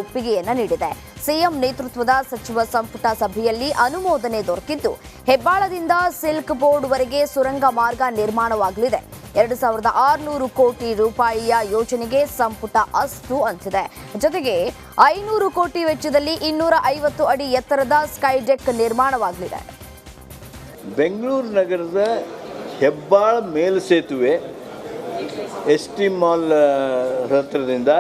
ಒಪ್ಪಿಗೆಯನ್ನ ನೀಡಿದೆ. ಸಿಎಂ ನೇತೃತ್ವದ ಸಚಿವ ಸಂಪುಟ ಸಭೆಯಲ್ಲಿ ಅನುಮೋದನೆ ದೊರಕಿದ್ದು ಹೆಬ್ಬಾಳದಿಂದ ಸಿಲ್ಕ್ ಬೋರ್ಡ್ವರೆಗೆ ಸುರಂಗ ಮಾರ್ಗ ನಿರ್ಮಾಣವಾಗಲಿದೆ. 2600 ಕೋಟಿ ರೂಪಾಯಿಯ ಯೋಜನೆಗೆ ಸಂಪುಟ ಅಸ್ತು ಅಂತಿದೆ. ಜೊತೆಗೆ 500 ಕೋಟಿ ವೆಚ್ಚದಲ್ಲಿ 250 ಅಡಿ ಎತ್ತರದ ಸ್ಕೈಡೆಕ್ ನಿರ್ಮಾಣವಾಗಲಿದೆ. ಬೆಂಗಳೂರು ನಗರದ ಹೆಬ್ಬಾಳ ಮೇಲ್ಸೇತುವೆ ST ಮಾಲ್ ಹತ್ತಿರದಿಂದ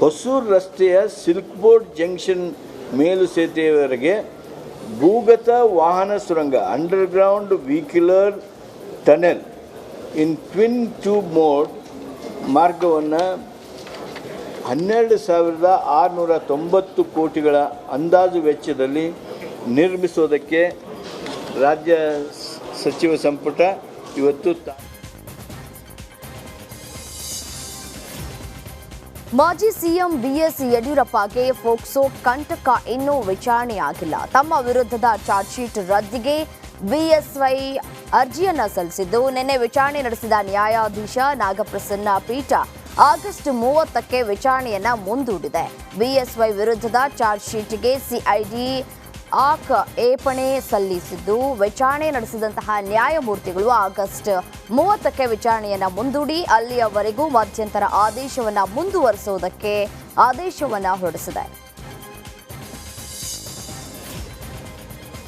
ಹೊಸೂರು ರಸ್ತೆಯ ಸಿಲ್ಕ್ ಬೋರ್ಡ್ ಜಂಕ್ಷನ್ ಮೇಲುಸೇತುವೆಯವರೆಗೆ ಭೂಗತ ವಾಹನ ಸುರಂಗ ಅಂಡರ್ಗ್ರೌಂಡ್ ವೆಹಿಕ್ಯುಲರ್ ಟನೆಲ್ ಇನ್ ಟ್ವಿನ್ ಟ್ಯೂಬ್ ಮೋಡ್ ಮಾರ್ಗವನ್ನು 12,690 ಕೋಟಿಗಳ ಅಂದಾಜು ವೆಚ್ಚದಲ್ಲಿ ನಿರ್ಮಿಸೋದಕ್ಕೆ ರಾಜ್ಯ ಸಚಿವ ಸಂಪುಟ ಇವತ್ತು ಮಾಜಿ ಸಿಎಂ BS ಯಡಿಯೂರಪ್ಪಗೆ ಫೋಕ್ಸೋ ಕಂಟಕ ಇನ್ನೂ ವಿಚಾರಣೆಯಾಗಿಲ್ಲ. ತಮ್ಮ ವಿರುದ್ಧದ ಚಾರ್ಜ್ ಶೀಟ್ ರದ್ದಿಗೆ BSY ಅರ್ಜಿಯನ್ನ ಸಲ್ಲಿಸಿದ್ದು ನಿನ್ನೆ ವಿಚಾರಣೆ ನಡೆಸಿದ ನ್ಯಾಯಾಧೀಶ ನಾಗಪ್ರಸನ್ನ ಪೀಠ ಆಗಸ್ಟ್ 30ಕ್ಕೆ ವಿಚಾರಣೆಯನ್ನ ಮುಂದೂಡಿದೆ. BSY ವಿರುದ್ಧದ ಚಾರ್ಜ್ ಶೀಟ್ಗೆ CID ಏಪಣೆ ಸಲ್ಲಿಸಿದ್ದು ವಿಚಾರಣೆ ನಡೆಸಿದಂತಹ ನ್ಯಾಯಮೂರ್ತಿಗಳು ಆಗಸ್ಟ್ 30ಕ್ಕೆ ವಿಚಾರಣೆಯನ್ನ ಮುಂದೂಡಿ ಅಲ್ಲಿಯವರೆಗೂ ಮಧ್ಯಂತರ ಆದೇಶವನ್ನ ಮುಂದುವರಿಸುವುದಕ್ಕೆ ಆದೇಶವನ್ನ ಹೊರಡಿಸಿದೆ.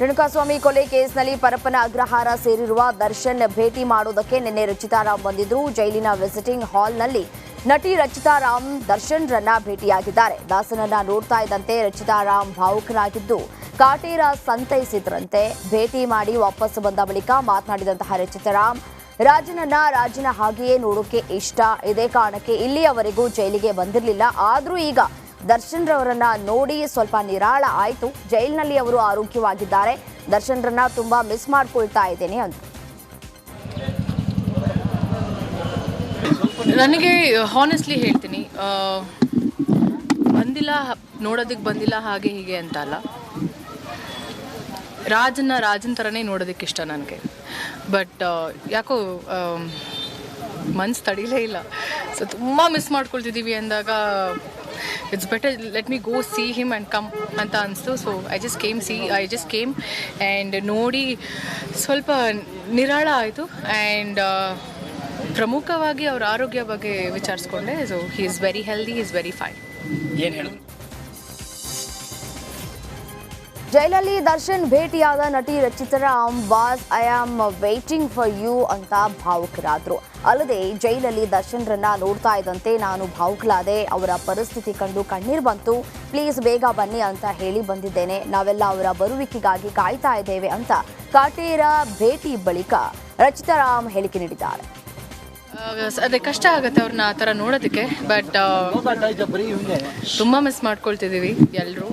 ರೇಣುಕಾಸ್ವಾಮಿ ಕೊಲೆ ಕೇಸ್ನಲ್ಲಿ ಪರಪ್ಪನ ಅಗ್ರಹಾರ ಸೇರಿರುವ ದರ್ಶನ್ ಭೇಟಿ ಮಾಡುವುದಕ್ಕೆ ನಿನ್ನೆ ರಚಿತಾರಾಮ್ ಬಂದಿದ್ರು. ಜೈಲಿನ ವಿಸಿಟಿಂಗ್ ಹಾಲ್ನಲ್ಲಿ ನಟಿ ರಚಿತಾರಾಮ್ ದರ್ಶನ್ರನ್ನ ಭೇಟಿಯಾಗಿದ್ದಾರೆ. ದಾಸನನ್ನ ನೋಡ್ತಾ ಇದ್ದಂತೆ ರಚಿತಾರಾಮ್ ಭಾವುಕರಾಗಿದ್ದು ಕಾಟೇರ ಸಂತೈಸಿದ್ರಂತೆ. ಭೇಟಿ ಮಾಡಿ ವಾಪಸ್ ಬಂದ ಬಳಿಕ ಮಾತನಾಡಿದಂತಹ ರಚಿತಾರಾಮ್, ರಾಜನ ಹಾಗೆಯೇ ನೋಡೋಕೆ ಇಷ್ಟ, ಇದೇ ಕಾರಣಕ್ಕೆ ಇಲ್ಲಿಯವರೆಗೂ ಜೈಲಿಗೆ ಬಂದಿರಲಿಲ್ಲ. ಆದರೂ ಈಗ ದರ್ಶನ್ ರವರನ್ನ ನೋಡಿ ಸ್ವಲ್ಪ ನಿರಾಳ ಆಯಿತು. ಜೈಲಿನಲ್ಲಿ ಅವರು ಆರೋಗ್ಯವಾಗಿದ್ದಾರೆ. ದರ್ಶನ್ರನ್ನ ತುಂಬಾ ಮಿಸ್ ಮಾಡ್ಕೊಳ್ತಾ ಇದ್ದೇನೆ ಅಂತ. ನನಗೆ ಹಾನೆಸ್ಟ್ಲಿ ಹೇಳ್ತೀನಿ, ನೋಡೋದಕ್ಕೆ ಬಂದಿಲ್ಲ ಹಾಗೆ ಹೀಗೆ ಅಂತ ಅಲ್ಲ. ರಾಜನ ಥರನೇ ನೋಡೋದಕ್ಕೆ ಇಷ್ಟ ನನಗೆ. ಬಟ್ ಯಾಕೋ ಮನ್ಸು ತಡೀಲೇ ಇಲ್ಲ. ಸೊ ತುಂಬ ಮಿಸ್ ಮಾಡ್ಕೊಳ್ತಿದ್ದೀವಿ ಅಂದಾಗ it's better let me go see him and come ಅಂತ ಅನಿಸ್ತು. So I just came and ನೋಡಿ ಸ್ವಲ್ಪ ನಿರಾಳ ಆಯಿತು. ಆ್ಯಂಡ್ ಪ್ರಮುಖವಾಗಿ ಅವ್ರ ಆರೋಗ್ಯ ಬಗ್ಗೆ ವಿಚಾರಿಸ್ಕೊಂಡೆ. So he is very healthy, is very fine. ಏನು ಹೇಳೋದು? ಜೈಲಲ್ಲಿ ದರ್ಶನ್ ಭೇಟಿಯಾದ ನಟಿ Rachita Ram boss I am waiting for you ಅಂತ ಭಾವುಕರಾದ್ರು. ಅಲ್ಲದೆ ಜೈಲಲ್ಲಿ ದರ್ಶನ್ರನ್ನ ನೋಡ್ತಾ ಇದ್ದಂತೆ ನಾನು ಭಾವುಕಲಾದೆ. ಅವರ ಪರಿಸ್ಥಿತಿ ಕಂಡು ಕಣ್ಣೀರು ಬಂತು. ಪ್ಲೀಸ್ ಬೇಗ ಬನ್ನಿ ಅಂತ ಹೇಳಿ ಬಂದಿದ್ದೇನೆ. ನಾವೆಲ್ಲ ಅವರ ಬರುವಿಕೆಗಾಗಿ ಕಾಯ್ತಾ ಇದ್ದೇವೆ ಅಂತ ಕಾಟೇರ ಭೇಟಿ ಬಳಿಕ ರಚಿತಾರಾಮ್ ಹೇಳಿಕೆ ನೀಡಿದ್ದಾರೆ. ಅದೇ ಕಷ್ಟ ಆಗುತ್ತೆ ಅವ್ರನ್ನ ಆ ಥರ ನೋಡೋದಕ್ಕೆ. ಬಟ್ ತುಂಬ ಮಿಸ್ ಮಾಡ್ಕೊಳ್ತಿದ್ದೀವಿ ಎಲ್ಲರೂ.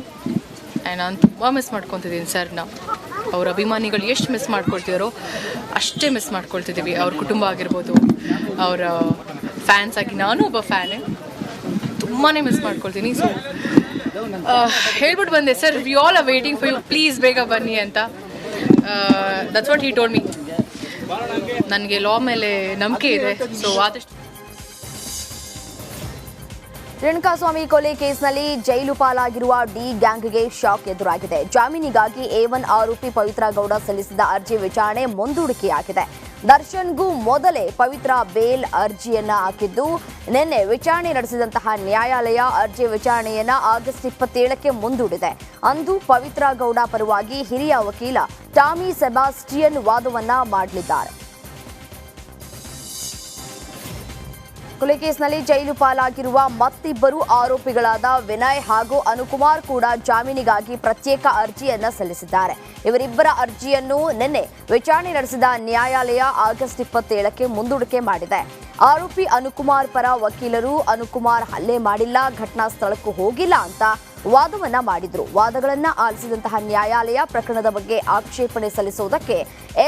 ನಾನು ತುಂಬ ಮಿಸ್ ಮಾಡ್ಕೊತಿದ್ದೀನಿ ಸರ್ನ. ಅವ್ರ ಅಭಿಮಾನಿಗಳು ಎಷ್ಟು ಮಿಸ್ ಮಾಡ್ಕೊಳ್ತಿದ್ದಾರೋ ಅಷ್ಟೇ ಮಿಸ್ ಮಾಡ್ಕೊಳ್ತಿದ್ದೀವಿ. ಅವ್ರ ಕುಟುಂಬ ಆಗಿರ್ಬೋದು, ಅವರ ಫ್ಯಾನ್ಸ್ ಆಗಿ ನಾನು ಒಬ್ಬ ಫ್ಯಾನೇ, ತುಂಬಾ ಮಿಸ್ ಮಾಡ್ಕೊಳ್ತೀನಿ. ಸೊ ಹೇಳ್ಬಿಟ್ಟು ಬಂದೆ, sir we all are waiting for you, please ಬೇಗ ಬನ್ನಿ ಅಂತ. That's what he told me. ನನಗೆ ಲಾ ಮೇಲೆ ನಂಬಿಕೆ ಇದೆ. ಸೊ ಆದಷ್ಟು ರೇಣುಕಾಸ್ವಾಮಿ ಕೊಲೆ ಕೇಸ್ನಲ್ಲಿ ಜೈಲು ಪಾಲಾಗಿರುವ ಡಿ ಗ್ಯಾಂಗ್ಗೆ ಶಾಕ್ ಎದುರಾಗಿದೆ. ಜಾಮೀನಿಗಾಗಿ A1 ಆರೋಪಿ ಪವಿತ್ರ ಗೌಡ ಸಲ್ಲಿಸಿದ ಅರ್ಜಿ ವಿಚಾರಣೆ ಮುಂದೂಡಿಕೆಯಾಗಿದೆ. ದರ್ಶನ್ಗೂ ಮೊದಲೇ ಪವಿತ್ರ ಬೇಲ್ ಅರ್ಜಿಯನ್ನ ಹಾಕಿದ್ದು ನಿನ್ನೆ ವಿಚಾರಣೆ ನಡೆಸಿದಂತಹ ನ್ಯಾಯಾಲಯ ಅರ್ಜಿ ವಿಚಾರಣೆಯನ್ನ ಆಗಸ್ಟ್ 27ಕ್ಕೆ ಮುಂದೂಡಿದೆ. ಅಂದು ಪವಿತ್ರ ಗೌಡ ಪರವಾಗಿ ಹಿರಿಯ ವಕೀಲ ಟಾಮಿ ಸೆಬಾಸ್ಟಿಯನ್ ವಾದವನ್ನ ಮಾಡಲಿದ್ದಾರೆ. ಕೊಲೆ ಕೇಸ್ನಲ್ಲಿ ಜೈಲು ಪಾಲಾಗಿರುವ ಮತ್ತಿಬ್ಬರು ಆರೋಪಿಗಳಾದ ವಿನಯ್ ಹಾಗೂ ಅನುಕುಮಾರ್ ಕೂಡ ಜಾಮೀನಿಗಾಗಿ ಪ್ರತ್ಯೇಕ ಅರ್ಜಿಯನ್ನ ಸಲ್ಲಿಸಿದ್ದಾರೆ. ಇವರಿಬ್ಬರ ಅರ್ಜಿಯನ್ನು ನಿನ್ನೆ ವಿಚಾರಣೆ ನಡೆಸಿದ ನ್ಯಾಯಾಲಯ ಆಗಸ್ಟ್ 27ಕ್ಕೆ ಮುಂದೂಡಿಕೆ ಮಾಡಿದೆ. ಆರೋಪಿ ಅನುಕುಮಾರ್ ಪರ ವಕೀಲರು ಅನುಕುಮಾರ್ ಹಲ್ಲೆ ಮಾಡಿಲ್ಲ, ಘಟನಾ ಸ್ಥಳಕ್ಕೂ ಹೋಗಿಲ್ಲ ಅಂತ ವಾದವನ್ನ ಮಾಡಿದ್ರು. ವಾದಗಳನ್ನ ಆಲಿಸಿದಂತಹ ನ್ಯಾಯಾಲಯ ಪ್ರಕರಣದ ಬಗ್ಗೆ ಆಕ್ಷೇಪಣೆ ಸಲ್ಲಿಸುವುದಕ್ಕೆ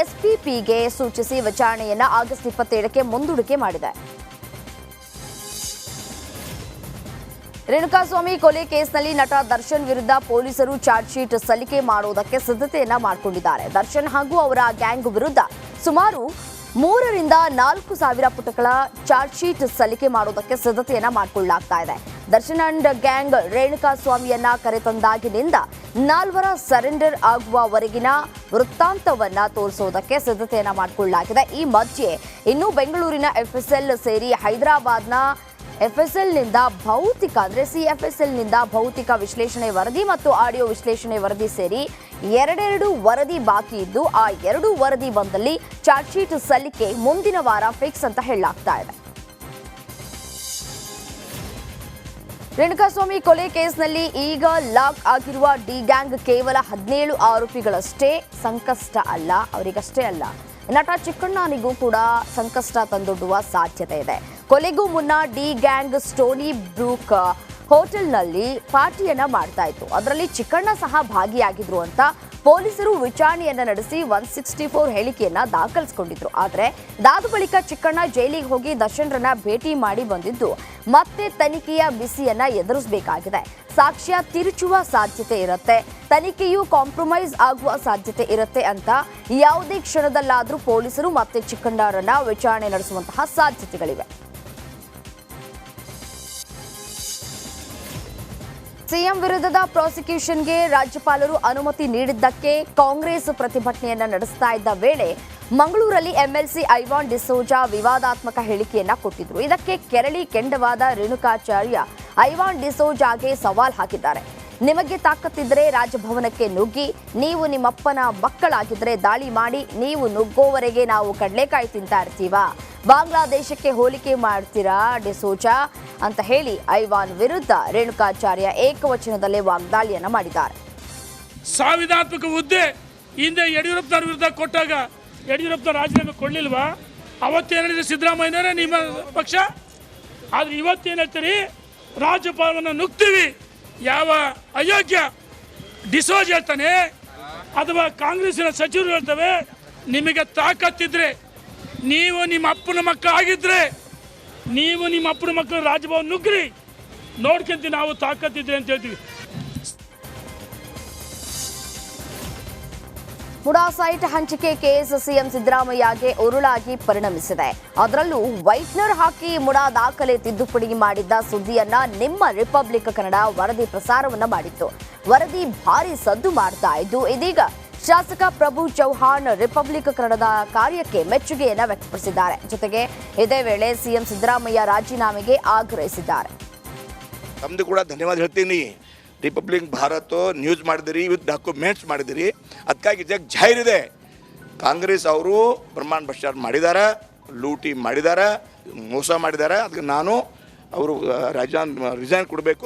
SPPಗೆ ಸೂಚಿಸಿ ವಿಚಾರಣೆಯನ್ನ ಆಗಸ್ಟ್ 27ಕ್ಕೆ ಮುಂದೂಡಿಕೆ ಮಾಡಿದೆ. ರೇಣುಕಾಸ್ವಾಮಿ ಕೊಲೆ ಕೇಸ್ನಲ್ಲಿ ನಟ ದರ್ಶನ್ ವಿರುದ್ಧ ಪೊಲೀಸರು ಚಾರ್ಜ್ ಶೀಟ್ ಸಲ್ಲಿಕೆ ಮಾಡುವುದಕ್ಕೆ ಸಿದ್ಧತೆಯನ್ನ ಮಾಡಿಕೊಂಡಿದ್ದಾರೆ. ದರ್ಶನ್ ಹಾಗೂ ಅವರ ಗ್ಯಾಂಗ್ ವಿರುದ್ಧ ಸುಮಾರು 3 ರಿಂದ 4 ಸಾವಿರ ಪುಟಗಳ ಚಾರ್ಜ್ ಶೀಟ್ ಸಲ್ಲಿಕೆ ಮಾಡುವುದಕ್ಕೆ ಸಿದ್ಧತೆಯನ್ನ ಮಾಡಿಕೊಳ್ಳಲಾಗ್ತಾ ಇದೆ. ದರ್ಶನ್ ಅಂಡ್ ಗ್ಯಾಂಗ್ ರೇಣುಕಾಸ್ವಾಮಿಯನ್ನ ಕರೆತಂದಾಗಿನಿಂದ 4 ಸರೆಂಡರ್ ಆಗುವವರೆಗಿನ ವೃತ್ತಾಂತವನ್ನ ತೋರಿಸುವುದಕ್ಕೆ ಸಿದ್ಧತೆಯನ್ನ ಮಾಡಿಕೊಳ್ಳಲಾಗಿದೆ. ಈ ಮಧ್ಯೆ ಇನ್ನು ಬೆಂಗಳೂರಿನ FSL ಸೇರಿ ಹೈದರಾಬಾದ್ನ FSLನಿಂದ ಭೌತಿಕ CFSLನಿಂದ ಭೌತಿಕ ವಿಶ್ಲೇಷಣೆ ವರದಿ ಮತ್ತು ಆಡಿಯೋ ವಿಶ್ಲೇಷಣೆ ವರದಿ ಸೇರಿ 2 ವರದಿ ಬಾಕಿ ಇದ್ದು ಆ 2 ವರದಿ ಬಂದಲ್ಲಿ ಚಾರ್ಜ್ ಶೀಟ್ ಸಲ್ಲಿಕೆ ಮುಂದಿನ ವಾರ ಫಿಕ್ಸ್ ಅಂತ ಹೇಳಲಾಗ್ತಾ ಇದೆ. ರೇಣುಕಾಸ್ವಾಮಿ ಕೊಲೆ ಕೇಸ್ನಲ್ಲಿ ಈಗ ಲಾಕ್ ಆಗಿರುವ ಡಿ ಗ್ಯಾಂಗ್ ಕೇವಲ 17 ಆರೋಪಿಗಳಷ್ಟೇ ಸಂಕಷ್ಟ ಅಲ್ಲ, ಅವರಿಗಷ್ಟೇ ಅಲ್ಲ, ನಟ ಚಿಕ್ಕಣ್ಣನಿಗೂ ಕೂಡ ಸಂಕಷ್ಟ ತಂದೊಡ್ಡುವ ಸಾಧ್ಯತೆ ಇದೆ. ಕೊಲೆಗೂ ಮುನ್ನ ಡಿ ಗ್ಯಾಂಗ್ ಸ್ಟೋನಿ ಬ್ರೂಕ್ ಹೋಟೆಲ್ನಲ್ಲಿ ಪಾರ್ಟಿಯನ್ನ ಮಾಡ್ತಾ ಇತ್ತು. ಅದರಲ್ಲಿ ಚಿಕ್ಕಣ್ಣ ಸಹ ಭಾಗಿಯಾಗಿದ್ರು ಅಂತ ಪೊಲೀಸರು ವಿಚಾರಣೆಯನ್ನ ನಡೆಸಿ 164 ಹೇಳಿಕೆಯನ್ನ ದಾಖಲಿಸಿಕೊಂಡಿದ್ರು. ಆದರೆ ಇದಾದ ಬಳಿಕ ಚಿಕ್ಕಣ್ಣ ಜೈಲಿಗೆ ಹೋಗಿ ದರ್ಶನ್ರನ್ನ ಭೇಟಿ ಮಾಡಿ ಬಂದಿದ್ದು ಮತ್ತೆ ತನಿಖೆಯ ಬಿಸಿಯನ್ನ ಎದುರಿಸಬೇಕಾಗಿದೆ. ಸಾಕ್ಷ್ಯ ತಿರುಚುವ ಸಾಧ್ಯತೆ ಇರುತ್ತೆ, ತನಿಖೆಯು ಕಾಂಪ್ರಮೈಸ್ ಆಗುವ ಸಾಧ್ಯತೆ ಇರುತ್ತೆ ಅಂತ ಯಾವುದೇ ಕ್ಷಣದಲ್ಲಾದರೂ ಪೊಲೀಸರು ಮತ್ತೆ ಚಿಕ್ಕಣ್ಣರನ್ನ ವಿಚಾರಣೆ ನಡೆಸುವಂತಹ ಸಾಧ್ಯತೆಗಳಿವೆ. ಸಿಎಂ ವಿರುದ್ಧದ ಪ್ರಾಸಿಕ್ಯೂಷನ್ಗೆ ರಾಜ್ಯಪಾಲರು ಅನುಮತಿ ನೀಡಿದ್ದಕ್ಕೆ ಕಾಂಗ್ರೆಸ್ ಪ್ರತಿಭಟನೆಯನ್ನ ನಡೆಸ್ತಾ ಇದ್ದ ವೇಳೆ ಮಂಗಳೂರಲ್ಲಿ MLC ಐವಾನ್ ಡಿಸೋಜಾ ವಿವಾದಾತ್ಮಕ ಹೇಳಿಕೆಯನ್ನ ಕೊಟ್ಟಿದ್ರು. ಇದಕ್ಕೆ ಕೆರಳಿ ಕೆಂಡವಾದ ರೇಣುಕಾಚಾರ್ಯ ಐವಾನ್ ಡಿಸೋಜಾಗೆ ಸವಾಲ್ ಹಾಕಿದ್ದಾರೆ. ನಿಮಗೆ ತಾಕತ್ತಿದ್ರೆ ರಾಜಭವನಕ್ಕೆ ನುಗ್ಗಿ, ನೀವು ನಿಮ್ಮಪ್ಪನ ಮಕ್ಕಳಾಗಿದ್ರೆ ದಾಳಿ ಮಾಡಿ, ನೀವು ನುಗ್ಗೋವರೆಗೆ ನಾವು ಕಡಲೆಕಾಯಿ ತಿಂತಾ ಇರ್ತೀವಾ, ಬಾಂಗ್ಲಾದೇಶಕ್ಕೆ ಹೋಲಿಕೆ ಮಾಡ್ತೀರಾ ಡಿಸೋಜಾ ಅಂತ ಹೇಳಿ ಐವಾನ್ ವಿರುದ್ಧ ರೇಣುಕಾಚಾರ್ಯ ಏಕವಚನದಲ್ಲೇ ವಾಗ್ದಾಳಿಯನ್ನ ಮಾಡಿದ್ದಾರೆ. ಸಂವಿಧಾನಾತ್ಮಕ ಹುದ್ದೆ ಹಿಂದೆ ಯಡಿಯೂರಪ್ಪನವರ ವಿರುದ್ಧ ಕೊಟ್ಟಾಗ ಯಡಿಯೂರಪ್ಪ ರಾಜೀನಾಮೆ ಕೊಡಲಿಲ್ವಾ? ಅವತ್ತೇನು ಹೇಳಿದ್ರೆ ಸಿದ್ದರಾಮಯ್ಯನೇ ನಿಮ್ಮ ಪಕ್ಷ, ಆದರೆ ಇವತ್ತೇನು ಹೇಳ್ತೀರಿ? ರಾಜ್ಯಪಾಲವನ್ನು ನುಗ್ತೀವಿ. ಯಾವ ಅಯೋಗ್ಯ ಡಿಸೋಜ್ ಹೇಳ್ತಾನೆ ಅಥವಾ ಕಾಂಗ್ರೆಸ್ಸಿನ ಸಚಿವರು ಹೇಳ್ತವೆ, ನಿಮಗೆ ತಾಕತ್ತಿದ್ರೆ, ನೀವು ನಿಮ್ಮ ಅಪ್ಪನ ಮಕ್ಕಳು ಆಗಿದ್ರೆ, ನೀವು ನಿಮ್ಮ ಅಪ್ಪನ ಮಕ್ಕಳು ರಾಜಭವನ ನುಗ್ಗ್ರಿ, ನೋಡ್ಕೊಂತೀವಿ ನಾವು ತಾಕತ್ತಿದ್ರೆ ಅಂತ ಹೇಳ್ತೀವಿ. ಮುಡಾ ಸೈಟ್ ಹಂಚಿಕೆ ಕೇಸ್ ಸಿಎಂ ಸಿದ್ದರಾಮಯ್ಯಗೆ ಉರುಳಾಗಿ ಪರಿಣಮಿಸಿದೆ. ಅದರಲ್ಲೂ ವೈಟ್ನರ್ ಹಾಕಿ ಮುಡಾ ದಾಖಲೆ ತಿದ್ದುಪಡಿ ಮಾಡಿದ್ದ ಸುದ್ದಿಯನ್ನ ನಿಮ್ಮ ರಿಪಬ್ಲಿಕ್ ಕನ್ನಡ ವರದಿ ಪ್ರಸಾರವನ್ನ ಮಾಡಿತ್ತು. ವರದಿ ಭಾರಿ ಸದ್ದು ಮಾಡ್ತಾ ಇದ್ದು ಇದೀಗ ಶಾಸಕ ಪ್ರಭು ಚೌಹಾಣ್ ರಿಪಬ್ಲಿಕ್ ಕನ್ನಡದ ಕಾರ್ಯಕ್ಕೆ ಮೆಚ್ಚುಗೆಯನ್ನ ವ್ಯಕ್ತಪಡಿಸಿದ್ದಾರೆ. ಜೊತೆಗೆ ಇದೇ ವೇಳೆ ಸಿಎಂ ಸಿದ್ದರಾಮಯ್ಯ ರಾಜೀನಾಮೆಗೆ ಆಗ್ರಹಿಸಿದ್ದಾರೆ. ತಮ್ಮದು ಕೂಡ ಧನ್ಯವಾದ ಹೇಳ್ತೀನಿ. ರಿಪಬ್ಲಿಕ್ ಭಾರತ ನ್ಯೂಸ್ ಮಾಡಿದಿರಿ, ವಿತ್ ಡಾಕ್ಯುಮೆಂಟ್ಸ್ ಮಾಡಿದಿರಿ, ಅದಕ್ಕಾಗಿ ಜಗ್ ಜಾಹಿರಿದೆ. ಕಾಂಗ್ರೆಸ್ ಅವರು ಪ್ರಮಾಣ ಭ್ರಷ್ಟಾಚಾರ ಮಾಡಿದ್ದಾರೆ, ಲೂಟಿ ಮಾಡಿದ್ದಾರೆ, ಮೋಸ ಮಾಡಿದ್ದಾರೆ. ಅದಕ್ಕೆ ನಾನು ಅವರು ರಿಸೈನ್ ಕೊಡಬೇಕು.